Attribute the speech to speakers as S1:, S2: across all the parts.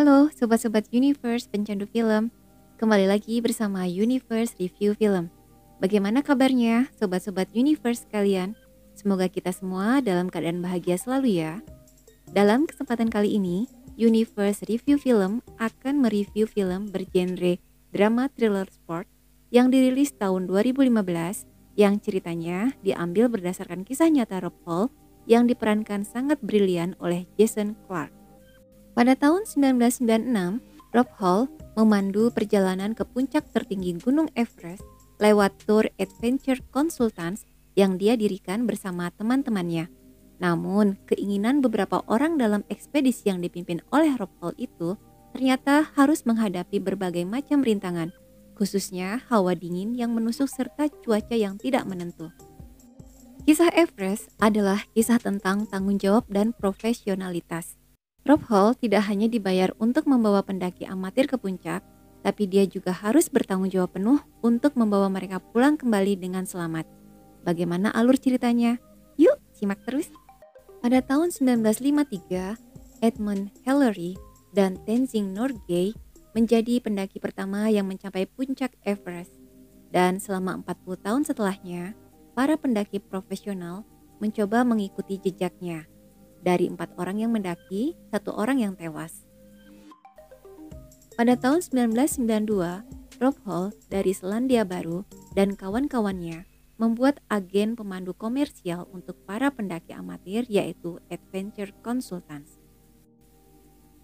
S1: Halo sobat-sobat Universe pencandu film, kembali lagi bersama Universe Review Film. Bagaimana kabarnya sobat-sobat Universe kalian? Semoga kita semua dalam keadaan bahagia selalu ya. Dalam kesempatan kali ini, Universe Review Film akan mereview film bergenre drama thriller sport yang dirilis tahun 2015 yang ceritanya diambil berdasarkan kisah nyata Rob Hall yang diperankan sangat brilian oleh Jason Clarke. Pada tahun 1996, Rob Hall memandu perjalanan ke puncak tertinggi Gunung Everest lewat Tour Adventure Consultants yang dia dirikan bersama teman-temannya. Namun, keinginan beberapa orang dalam ekspedisi yang dipimpin oleh Rob Hall itu ternyata harus menghadapi berbagai macam rintangan, khususnya hawa dingin yang menusuk serta cuaca yang tidak menentu. Kisah Everest adalah kisah tentang tanggung jawab dan profesionalitas. Rob Hall tidak hanya dibayar untuk membawa pendaki amatir ke puncak, tapi dia juga harus bertanggung jawab penuh untuk membawa mereka pulang kembali dengan selamat. Bagaimana alur ceritanya? Yuk, simak terus. Pada tahun 1953, Edmund Hillary dan Tenzing Norgay menjadi pendaki pertama yang mencapai puncak Everest. Dan selama 40 tahun setelahnya, para pendaki profesional mencoba mengikuti jejaknya. Dari 4 orang yang mendaki, 1 orang yang tewas. Pada tahun 1992, Rob Hall dari Selandia Baru dan kawan-kawannya membuat agen pemandu komersial untuk para pendaki amatir yaitu Adventure Consultants.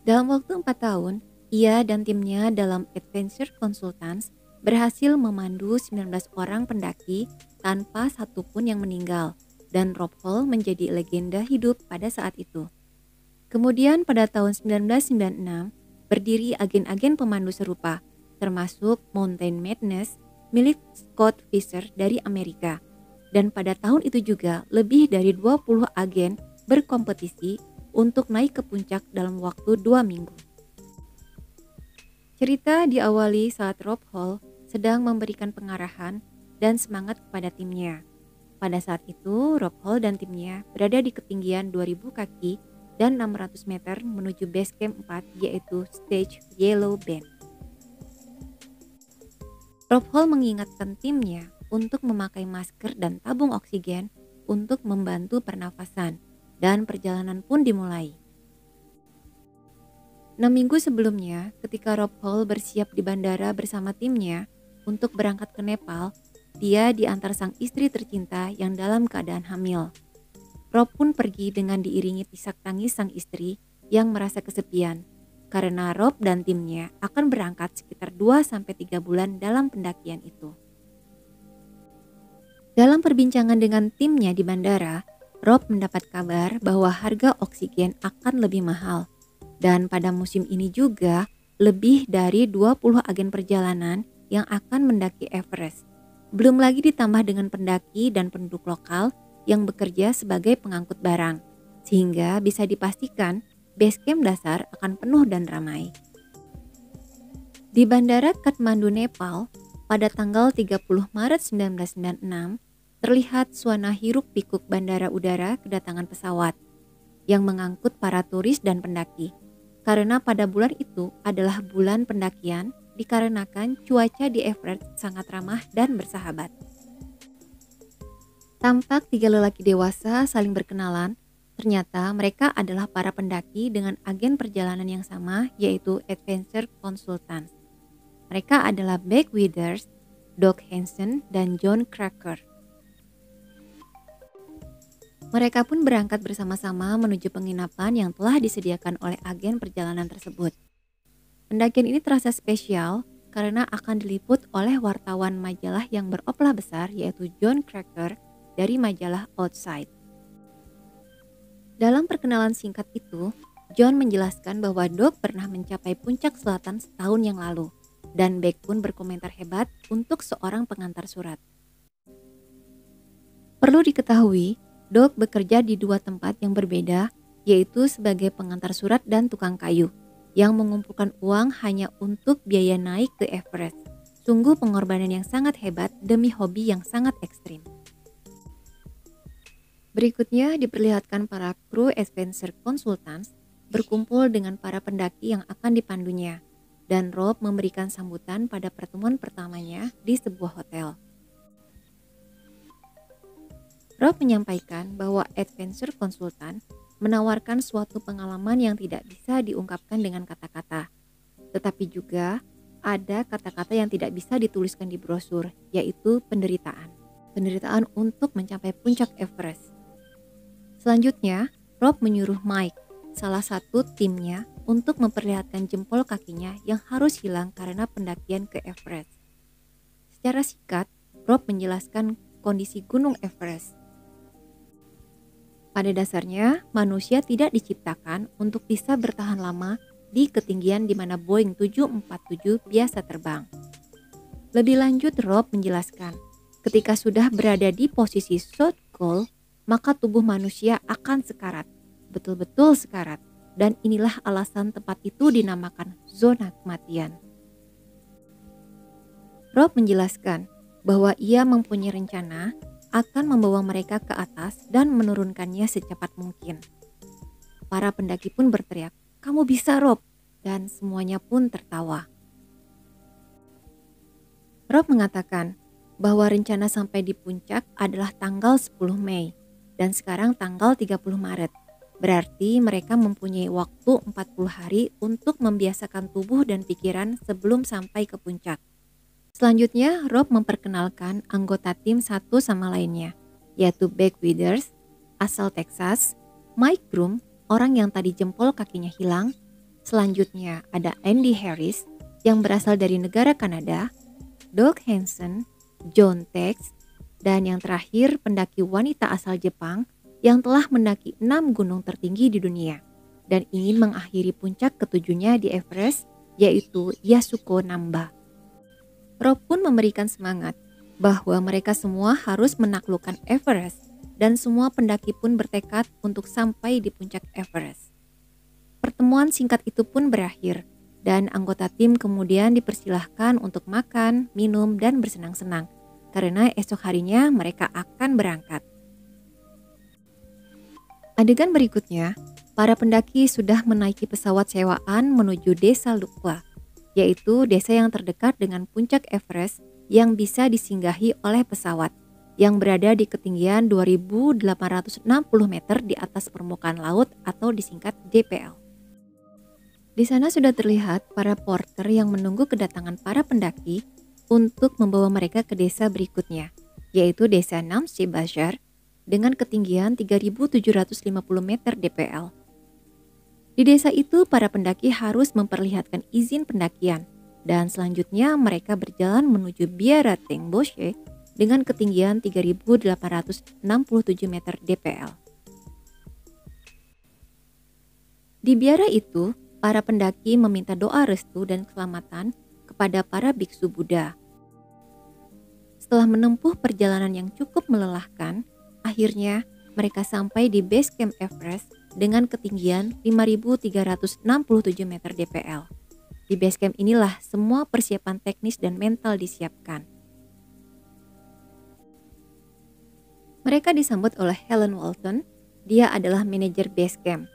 S1: Dalam waktu 4 tahun, ia dan timnya dalam Adventure Consultants berhasil memandu 19 orang pendaki tanpa satupun yang meninggal. Dan Rob Hall menjadi legenda hidup pada saat itu. Kemudian pada tahun 1996, berdiri agen-agen pemandu serupa, termasuk Mountain Madness milik Scott Fisher dari Amerika. Dan pada tahun itu juga lebih dari 20 agen berkompetisi untuk naik ke puncak dalam waktu 2 minggu. Cerita diawali saat Rob Hall sedang memberikan pengarahan dan semangat kepada timnya. Pada saat itu, Rob Hall dan timnya berada di ketinggian 2000 kaki dan 600 meter menuju base camp 4 yaitu Stage Yellow Bend. Rob Hall mengingatkan timnya untuk memakai masker dan tabung oksigen untuk membantu pernafasan dan perjalanan pun dimulai. 6 minggu sebelumnya, ketika Rob Hall bersiap di bandara bersama timnya untuk berangkat ke Nepal, dia diantar sang istri tercinta yang dalam keadaan hamil. Rob pun pergi dengan diiringi isak tangis sang istri yang merasa kesepian karena Rob dan timnya akan berangkat sekitar 2-3 bulan dalam pendakian itu. Dalam perbincangan dengan timnya di bandara, Rob mendapat kabar bahwa harga oksigen akan lebih mahal dan pada musim ini juga lebih dari 20 agen perjalanan yang akan mendaki Everest. Belum lagi ditambah dengan pendaki dan penduduk lokal yang bekerja sebagai pengangkut barang, sehingga bisa dipastikan base camp dasar akan penuh dan ramai. Di Bandara Kathmandu, Nepal, pada tanggal 30 Maret 1996, terlihat suasana hiruk-pikuk bandara udara kedatangan pesawat yang mengangkut para turis dan pendaki. Karena pada bulan itu adalah bulan pendakian, dikarenakan cuaca di Everest sangat ramah dan bersahabat. Tampak 3 lelaki dewasa saling berkenalan, ternyata mereka adalah para pendaki dengan agen perjalanan yang sama yaitu Adventure Consultants. Mereka adalah Beck Withers, Doug Hansen, dan John Cracker. Mereka pun berangkat bersama-sama menuju penginapan yang telah disediakan oleh agen perjalanan tersebut. Pendakian ini terasa spesial karena akan diliput oleh wartawan majalah yang beroplah besar yaitu John Cracker dari majalah Outside. Dalam perkenalan singkat itu, John menjelaskan bahwa Doug pernah mencapai puncak selatan setahun yang lalu dan Beck pun berkomentar hebat untuk seorang pengantar surat. Perlu diketahui, Doug bekerja di 2 tempat yang berbeda yaitu sebagai pengantar surat dan tukang kayu yang mengumpulkan uang hanya untuk biaya naik ke Everest. Sungguh pengorbanan yang sangat hebat demi hobi yang sangat ekstrim. Berikutnya diperlihatkan para kru Adventure Consultants berkumpul dengan para pendaki yang akan dipandunya, dan Rob memberikan sambutan pada pertemuan pertamanya di sebuah hotel. Rob menyampaikan bahwa adventure consultant menawarkan suatu pengalaman yang tidak bisa diungkapkan dengan kata-kata, tetapi juga ada kata-kata yang tidak bisa dituliskan di brosur, yaitu penderitaan. Penderitaan untuk mencapai puncak Everest. Selanjutnya, Rob menyuruh Mike, salah satu timnya, untuk memperlihatkan jempol kakinya yang harus hilang karena pendakian ke Everest. Secara singkat, Rob menjelaskan kondisi gunung Everest. Pada dasarnya, manusia tidak diciptakan untuk bisa bertahan lama di ketinggian di mana Boeing 747 biasa terbang. Lebih lanjut, Rob menjelaskan, ketika sudah berada di posisi South Goal, maka tubuh manusia akan sekarat, betul-betul sekarat, dan inilah alasan tempat itu dinamakan zona kematian. Rob menjelaskan bahwa ia mempunyai rencana akan membawa mereka ke atas dan menurunkannya secepat mungkin. Para pendaki pun berteriak, "Kamu bisa, Rob!" Dan semuanya pun tertawa. Rob mengatakan bahwa rencana sampai di puncak adalah tanggal 10 Mei dan sekarang tanggal 30 Maret. Berarti mereka mempunyai waktu 40 hari untuk membiasakan tubuh dan pikiran sebelum sampai ke puncak. Selanjutnya, Rob memperkenalkan anggota tim satu sama lainnya, yaitu Beck Withers, asal Texas, Mike Broom, orang yang tadi jempol kakinya hilang. Selanjutnya ada Andy Harris, yang berasal dari negara Kanada, Doug Hansen, John Tex, dan yang terakhir pendaki wanita asal Jepang yang telah mendaki 6 gunung tertinggi di dunia dan ingin mengakhiri puncak ketujuhnya di Everest, yaitu Yasuko Namba. Rob pun memberikan semangat bahwa mereka semua harus menaklukkan Everest dan semua pendaki pun bertekad untuk sampai di puncak Everest. Pertemuan singkat itu pun berakhir dan anggota tim kemudian dipersilahkan untuk makan, minum, dan bersenang-senang karena esok harinya mereka akan berangkat. Adegan berikutnya, para pendaki sudah menaiki pesawat sewaan menuju desa Lukla, yaitu desa yang terdekat dengan puncak Everest yang bisa disinggahi oleh pesawat yang berada di ketinggian 2.860 meter di atas permukaan laut atau disingkat DPL. Di sana sudah terlihat para porter yang menunggu kedatangan para pendaki untuk membawa mereka ke desa berikutnya, yaitu desa Namche Bazar dengan ketinggian 3.750 meter DPL. Di desa itu, para pendaki harus memperlihatkan izin pendakian dan selanjutnya mereka berjalan menuju Biara Tengboshe dengan ketinggian 3.867 meter DPL. Di biara itu, para pendaki meminta doa restu dan keselamatan kepada para biksu Buddha. Setelah menempuh perjalanan yang cukup melelahkan, akhirnya mereka sampai di base camp Everest dengan ketinggian 5.367 meter DPL. Di base camp inilah semua persiapan teknis dan mental disiapkan. Mereka disambut oleh Helen Walton, dia adalah manajer base camp.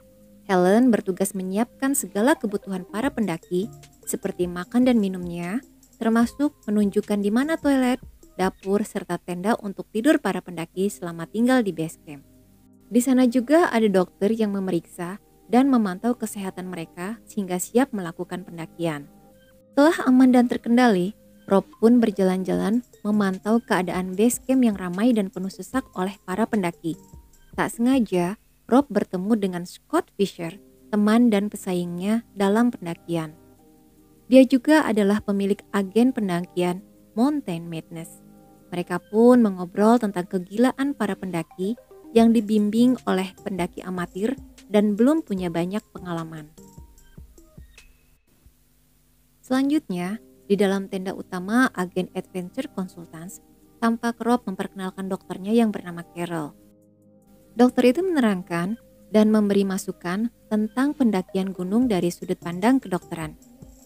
S1: Helen bertugas menyiapkan segala kebutuhan para pendaki seperti makan dan minumnya, termasuk menunjukkan di mana toilet, dapur, serta tenda untuk tidur para pendaki selama tinggal di base camp. Di sana juga ada dokter yang memeriksa dan memantau kesehatan mereka sehingga siap melakukan pendakian. Setelah aman dan terkendali, Rob pun berjalan-jalan memantau keadaan base camp yang ramai dan penuh sesak oleh para pendaki. Tak sengaja, Rob bertemu dengan Scott Fisher, teman dan pesaingnya dalam pendakian. Dia juga adalah pemilik agen pendakian Mountain Madness. Mereka pun mengobrol tentang kegilaan para pendaki yang dibimbing oleh pendaki amatir dan belum punya banyak pengalaman. Selanjutnya, di dalam tenda utama agen Adventure Consultants, tampak Rob memperkenalkan dokternya yang bernama Carol. Dokter itu menerangkan dan memberi masukan tentang pendakian gunung dari sudut pandang kedokteran,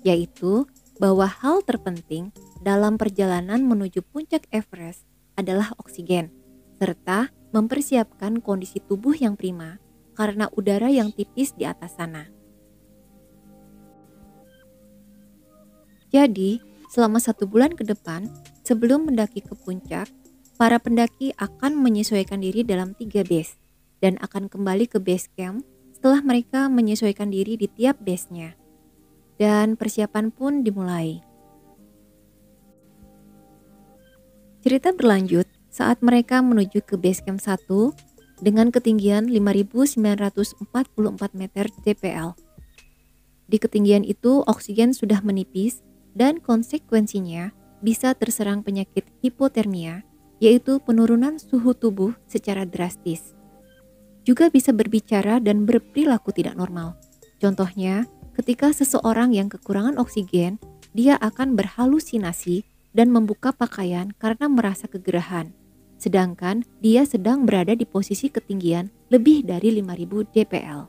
S1: yaitu bahwa hal terpenting dalam perjalanan menuju puncak Everest adalah oksigen, serta mempersiapkan kondisi tubuh yang prima karena udara yang tipis di atas sana. Jadi, selama 1 bulan ke depan, sebelum mendaki ke puncak, para pendaki akan menyesuaikan diri dalam 3 base dan akan kembali ke base camp setelah mereka menyesuaikan diri di tiap base-nya. Dan persiapan pun dimulai. Cerita berlanjut saat mereka menuju ke base camp 1 dengan ketinggian 5.944 meter DPL. Di ketinggian itu oksigen sudah menipis dan konsekuensinya bisa terserang penyakit hipotermia, yaitu penurunan suhu tubuh secara drastis. Juga bisa berbicara dan berperilaku tidak normal. Contohnya, ketika seseorang yang kekurangan oksigen, dia akan berhalusinasi dan membuka pakaian karena merasa kegerahan. Sedangkan dia sedang berada di posisi ketinggian lebih dari 5.000 dpl.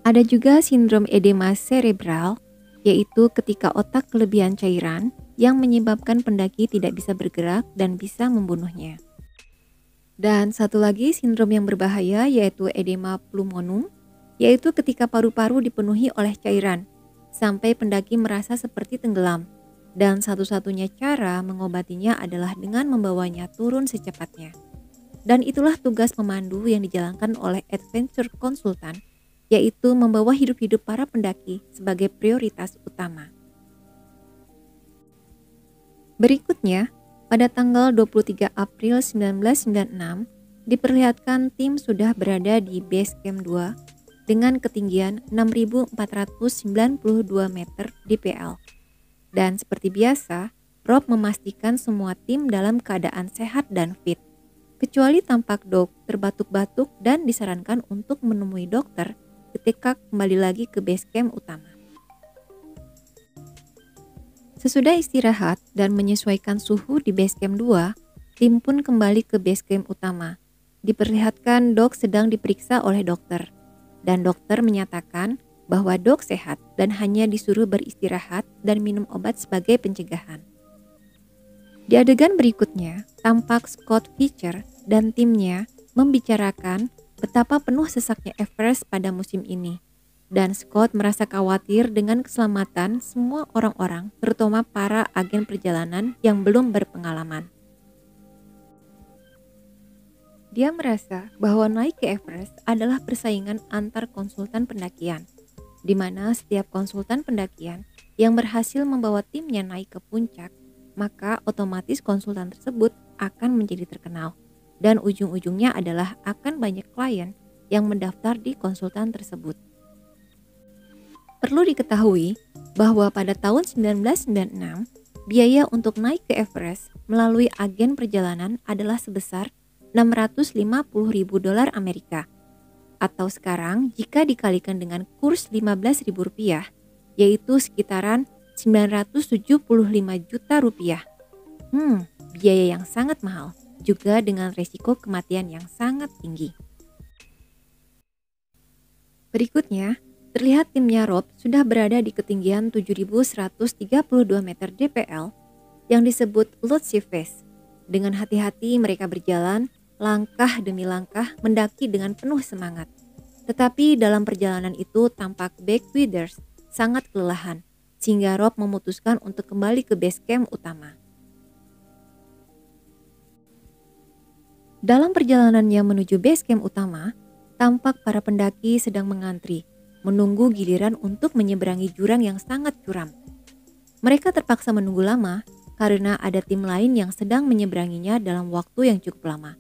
S1: Ada juga sindrom edema cerebral, yaitu ketika otak kelebihan cairan yang menyebabkan pendaki tidak bisa bergerak dan bisa membunuhnya. Dan satu lagi sindrom yang berbahaya yaitu edema pulmonum, yaitu ketika paru-paru dipenuhi oleh cairan, sampai pendaki merasa seperti tenggelam. Dan satu-satunya cara mengobatinya adalah dengan membawanya turun secepatnya. Dan itulah tugas pemandu yang dijalankan oleh adventure consultant, yaitu membawa hidup-hidup para pendaki sebagai prioritas utama. Berikutnya, pada tanggal 23 April 1996, diperlihatkan tim sudah berada di base camp 2 dengan ketinggian 6.492 meter dpl. Dan seperti biasa, Rob memastikan semua tim dalam keadaan sehat dan fit. Kecuali tampak Doug terbatuk-batuk dan disarankan untuk menemui dokter ketika kembali lagi ke base camp utama. Sesudah istirahat dan menyesuaikan suhu di base camp 2, tim pun kembali ke base camp utama. Diperlihatkan Doug sedang diperiksa oleh dokter, dan dokter menyatakan bahwa Doug sehat dan hanya disuruh beristirahat dan minum obat sebagai pencegahan. Di adegan berikutnya, tampak Scott Fischer dan timnya membicarakan betapa penuh sesaknya Everest pada musim ini. Dan Scott merasa khawatir dengan keselamatan semua orang-orang, terutama para agen perjalanan yang belum berpengalaman. Dia merasa bahwa naik ke Everest adalah persaingan antar konsultan pendakian, di mana setiap konsultan pendakian yang berhasil membawa timnya naik ke puncak, maka otomatis konsultan tersebut akan menjadi terkenal. Dan ujung-ujungnya adalah akan banyak klien yang mendaftar di konsultan tersebut. Perlu diketahui bahwa pada tahun 1996, biaya untuk naik ke Everest melalui agen perjalanan adalah sebesar $650.000 Amerika. Atau sekarang jika dikalikan dengan kurs Rp15.000, yaitu sekitaran Rp975 juta. Biaya yang sangat mahal, juga dengan resiko kematian yang sangat tinggi. Berikutnya, terlihat timnya Rob sudah berada di ketinggian 7.132 meter dpl yang disebut Lhotse Face. Dengan hati-hati mereka berjalan, langkah demi langkah mendaki dengan penuh semangat. Tetapi dalam perjalanan itu tampak Backwithers sangat kelelahan, sehingga Rob memutuskan untuk kembali ke base camp utama. Dalam perjalanannya menuju base camp utama, tampak para pendaki sedang mengantri, menunggu giliran untuk menyeberangi jurang yang sangat curam. Mereka terpaksa menunggu lama karena ada tim lain yang sedang menyeberanginya dalam waktu yang cukup lama.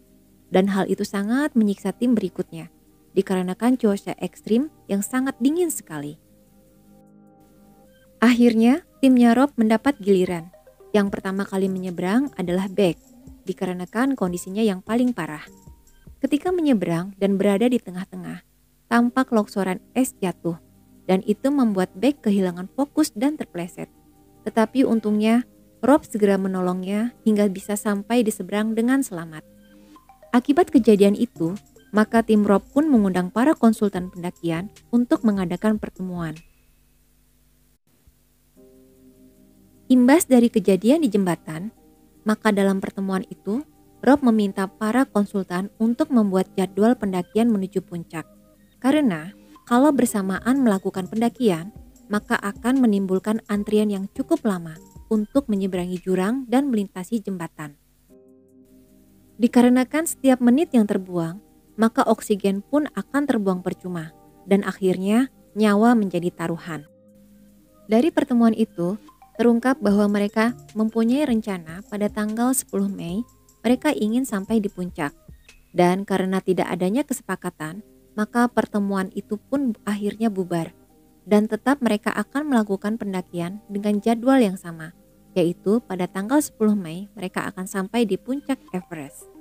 S1: Dan hal itu sangat menyiksa tim berikutnya, dikarenakan cuaca ekstrim yang sangat dingin sekali. Akhirnya, timnya Rob mendapat giliran. Yang pertama kali menyeberang adalah Beck, dikarenakan kondisinya yang paling parah. Ketika menyeberang dan berada di tengah-tengah, tampak longsoran es jatuh, dan itu membuat Beck kehilangan fokus dan terpleset. Tetapi untungnya, Rob segera menolongnya hingga bisa sampai di seberang dengan selamat. Akibat kejadian itu, maka tim Rob pun mengundang para konsultan pendakian untuk mengadakan pertemuan. Imbas dari kejadian di jembatan, maka dalam pertemuan itu, Rob meminta para konsultan untuk membuat jadwal pendakian menuju puncak. Karena kalau bersamaan melakukan pendakian, maka akan menimbulkan antrian yang cukup lama untuk menyeberangi jurang dan melintasi jembatan. Dikarenakan setiap menit yang terbuang, maka oksigen pun akan terbuang percuma dan akhirnya nyawa menjadi taruhan. Dari pertemuan itu, terungkap bahwa mereka mempunyai rencana pada tanggal 10 Mei mereka ingin sampai di puncak. Dan karena tidak adanya kesepakatan, maka pertemuan itu pun akhirnya bubar. Dan tetap mereka akan melakukan pendakian dengan jadwal yang sama, yaitu pada tanggal 10 Mei mereka akan sampai di puncak Everest.